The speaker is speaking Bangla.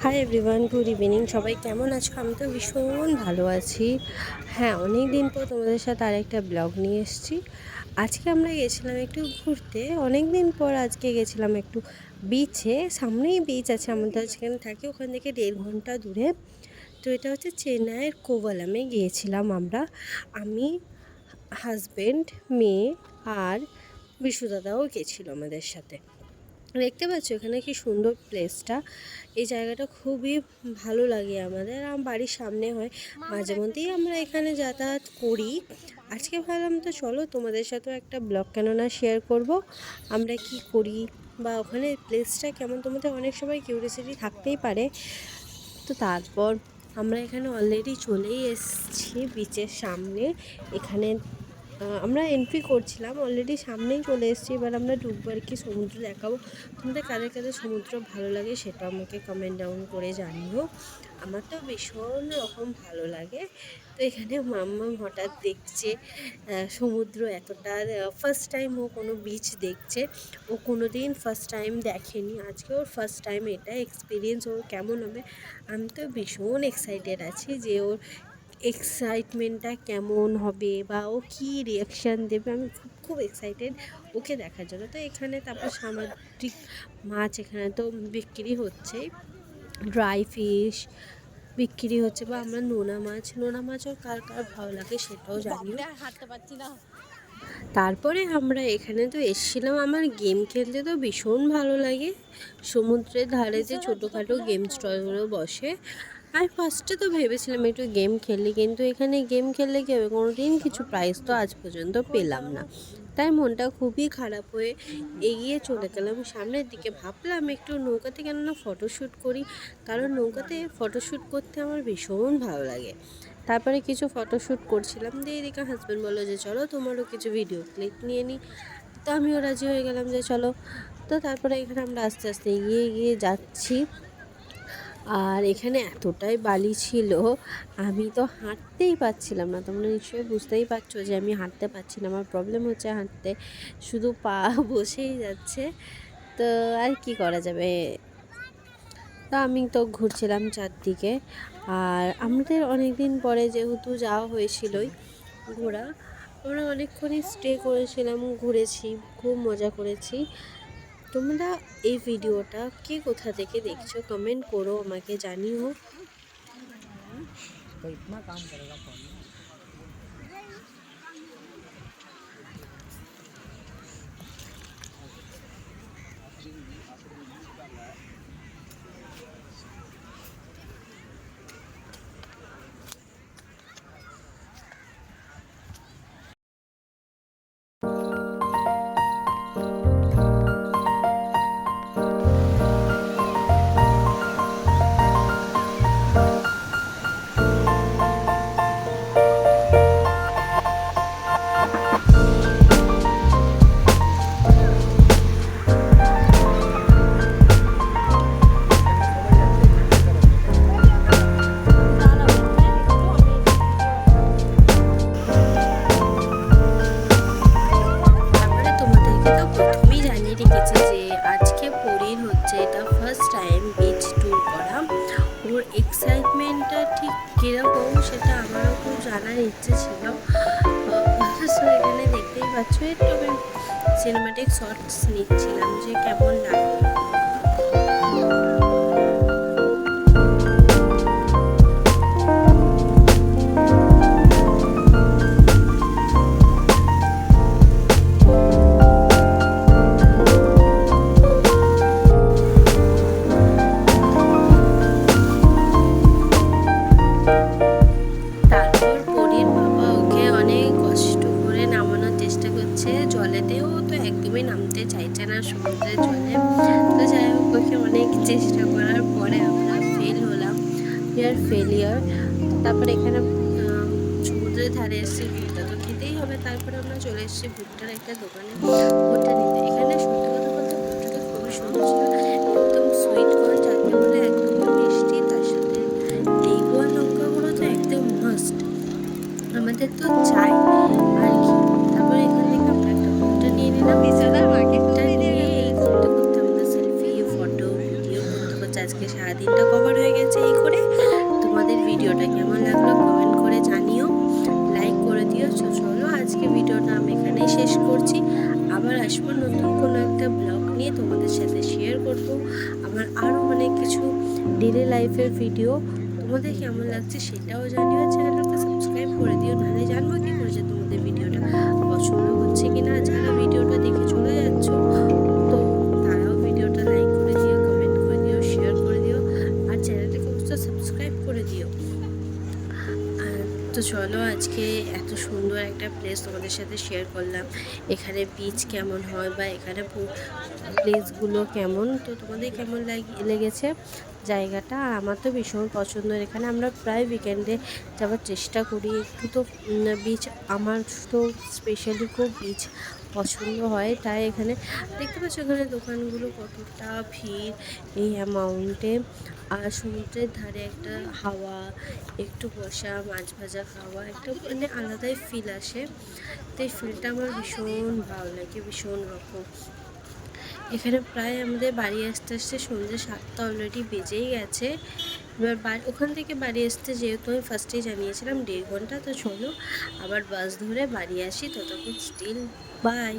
Hi everyone, good evening. সবাই কেমন আছো? আমি তো ভীষণ ভালো আছি। হ্যাঁ, অনেক দিন পর তোমাদের সাথে আরেকটা ব্লগ নিয়ে এসেছি। আজকে আমরা গেছিলাম একটু ঘুরতে। অনেক দিন পর আজকে গেছিলাম একটু বিচে। সামনেই বিচ আছে, আমাদের যেখানে থাকি ওখান থেকে 1.5 ঘন্টা দূরে। তো এটা হচ্ছে চেন্নাইয়ের কোভালামে গিয়েছিলাম আমরা। আমি, হাজব্যান্ড, মেয়ে আর বিশু দাদাও গেছিলো আমাদের সাথে। দেখতে পাচ্ছ এখানে কি সুন্দর প্লেসটা। এই জায়গাটা খুবই ভালো লাগে আমাদের। বাড়ির সামনে হয়, মাঝে মধ্যেই আমরা এখানে যাতায়াত করি। আজকে ভাবলাম তো চলো তোমাদের সাথেও একটা ব্লগ কেননা শেয়ার করব, আমরা কি করি বা ওখানে প্লেসটা কেমন। তোমাদের অনেক সময় কিউরিয়াসিটি থাকতেই পারে। তো তারপর আমরা এখানে অলরেডি চলেই এসেছি বিচের সামনে। এখানে আমরা এন্ট্রি করছিলাম, অলরেডি সামনেই চলে এসেছি। এবার আমরা ঢুকবো আর কি, সমুদ্র দেখাবো। তোমাদের কাদের কাদের সমুদ্র ভালো লাগে সেটা আমাকে কমেন্ট ডাউন করে জানিও। আমার তো ভীষণ রকম ভালো লাগে। তো এখানে মাম্মাম হঠাৎ দেখছে সমুদ্র এতটা, ফার্স্ট টাইম ও কোনো বিচ দেখছে। ও কোনো দিন ফার্স্ট টাইম দেখেনি, আজকে ওর ফার্স্ট টাইম। এটা এক্সপিরিয়েন্স ওর কেমন হবে, আমি তো ভীষণ এক্সাইটেড আছি যে ওর এক্সাইটমেন্টটা কেমন হবে বা ও কী রিয়াকশান দেবে। আমি খুব খুব এক্সাইটেড ওকে দেখার জন্য। তো এখানে তারপর সামুদ্রিক মাছ এখানে তো বিক্রি হচ্ছে, ড্রাই ফিশ বিক্রি হচ্ছে, বা আমরা নোনা মাছও কার কার ভালো লাগে সেটাও জানিও। হাঁটতে পারছি না। তারপরে আমরা এখানে তো এসেছিলাম, আমার গেম খেলতে তো ভীষণ ভালো লাগে। সমুদ্রের ধারে যে ছোটোখাটো গেম স্টলগুলো বসে, আর ফার্স্টে তো ভেবেছিলাম একটু গেম খেলি, কিন্তু এখানে গেম খেললে কী হবে, কোনো দিন কিছু প্রাইজ তো আজ পর্যন্ত পেলাম না। তাই মনটা খুবই খারাপ হয়ে এগিয়ে চলে গেলাম সামনের দিকে। ভাবলাম একটু নৌকাতে কেননা ফটোশ্যুট করি, কারণ নৌকাতে ফটোশ্যুট করতে আমার ভীষণ ভালো লাগে। তারপরে কিছু ফটোশ্যুট করছিলাম, দিয়ে এদিকে হাজব্যান্ড বললো যে চলো তোমারও কিছু ভিডিও ক্লিপ নিয়ে নিই। তো আমিও রাজি হয়ে গেলাম যে চলো। তো তারপরে এখানে আমরা আস্তে আস্তে এগিয়ে এগিয়ে যাচ্ছি। আর এখানে এতটাই বালি ছিল, আমি তো হাঁটতেই পারছিলাম না। তোমরা নিশ্চয়ই বুঝতেই পারছো যে আমি হাঁটতে পারছি না, আমার প্রবলেম হচ্ছে হাঁটতে, শুধু পা বসেই যাচ্ছে। তো আর কি করা যাবে। তো আমি তো ঘুরছিলাম চারদিকে। আর আমাদের অনেক দিন পরে যেহেতু যাওয়া হয়েছিলই ঘোরা, আমরা অনেকক্ষণই স্টে করেছিলাম, ঘুরেছি, খুব মজা করেছি। তোমরা এই ভিডিওটা কে কোথা থেকে দেখছো কমেন্ট করো, আমাকে জানিও। তারপরে তোমাদেরকে তো প্রথমেই জানিয়ে রেখেছি যে আজকে পরীর হচ্ছে এটা ফার্স্ট টাইম বিচ ট্যুর করা। ওর এক্সাইটমেন্টটা ঠিক কীরকম সেটা আমারও খুব জানার ইচ্ছে ছিল। সো এখানে দেখতেই পাচ্ছ, একটু আমি সিনেমাটিক শর্টস নিচ্ছিলাম যে কেমন লাগে। তারপর পরীর বাবা ওকে অনেক কষ্ট করে নামানোর চেষ্টা করছে জলেতেও, তো একদমই নামতে চাইছে না সমুদ্রের জলে। তো যাই হোক, ওকে অনেক চেষ্টা করার পরে আমরা ফেল হলাম, উই আর ফেলিয়ার। তারপর এখানে সমুদ্রের ধারে এসেছি, ভুট্টা তো খেতেই হবে। তারপরে আমরা চলে এসেছি ভুট্টার একটা দোকানে ভুট্টা নিতে। এখানে সত্যি কথা বলতে ভুট্টাটা খুবই সুন্দর ছিল, একদম সুইট কর্ন যাকে বলে, একদম মিষ্টি, তার সাথে লেবু আর লঙ্কাগুলো তো একদম মাস্ট, আমাদের তো চাই আর কি। তারপরে এখান থেকে আমরা একটা ভুট্টা নিয়ে নিলাম। ভুট্টা নিয়ে এই করতে করতে আমরা সেলফি, ফটো, ভিডিও করতে করতে আজকে সারাদিনটা কভার হয়ে গেছে এই করে। তোমাদের ভিডিওটা কেমন লাগলো কমেন্ট করে জানিও, লাইক করে দিও। চলো আজকে ভিডিওটা আমি এখানেই শেষ করছি। আবার আসবো নতুন কোনো একটা ব্লগ নিয়ে, তোমাদের সাথে শেয়ার করব আমার আরও অনেক কিছু ডেলি লাইফের ভিডিও। তোমাদের কেমন লাগছে সেটাও জানিও, চ্যানেলটাকে সাবস্ক্রাইব করে দিও, নাহলে জানবো কী করে যে তোমাদের ভিডিওটা পছন্দ হচ্ছে কি না। যারা ভিডিওটা দেখে চলে যাচ্ছ তো তারাও ভিডিওটা লাইক করে দিও, কমেন্ট করে দিও, শেয়ার করে দিও, আর চ্যানেলটাকে অবশ্যই সাবস্ক্রাইব করে দিও। তো চলো আজকে এত সুন্দর একটা প্লেস তোমাদের সাথে শেয়ার করলাম। এখানে বিচ কেমন হয় বা এখানে প্লেসগুলো কেমন, তো তোমাদের কেমন লেগেছে জায়গাটা। আর আমার তো ভীষণ পছন্দের। এখানে আমরা প্রায় উইকেন্ডে যাওয়ার চেষ্টা করি একটু। তো বিচ আমার তো স্পেশালি খুব বিচ পছন্দ হয়, তাই এখানে দেখতে পাচ্ছ এখানে দোকানগুলো কতটা ভিড় এই অ্যামাউন্টে। আর সমুদ্রের ধারে একটা হাওয়া, একটু বসা, মাছ ভাজা খাওয়া, একটা মানে আলাদাই ফিল আসে। তো এই ফিলটা আমার ভীষণ ভালো লাগে, ভীষণ রকম। এখানে প্রায় আমাদের বাড়ি আসতে আসতে সন্ধ্যে 7টা অলরেডি বেজেই গেছে। এবার ওখান থেকে বাড়ি আসতে যেহেতু আমি ফার্স্টেই জানিয়েছিলাম 1.5 ঘন্টা, তো চলো আবার বাস ধরে বাড়ি আসি। ততক্ষণ স্টিল বাই।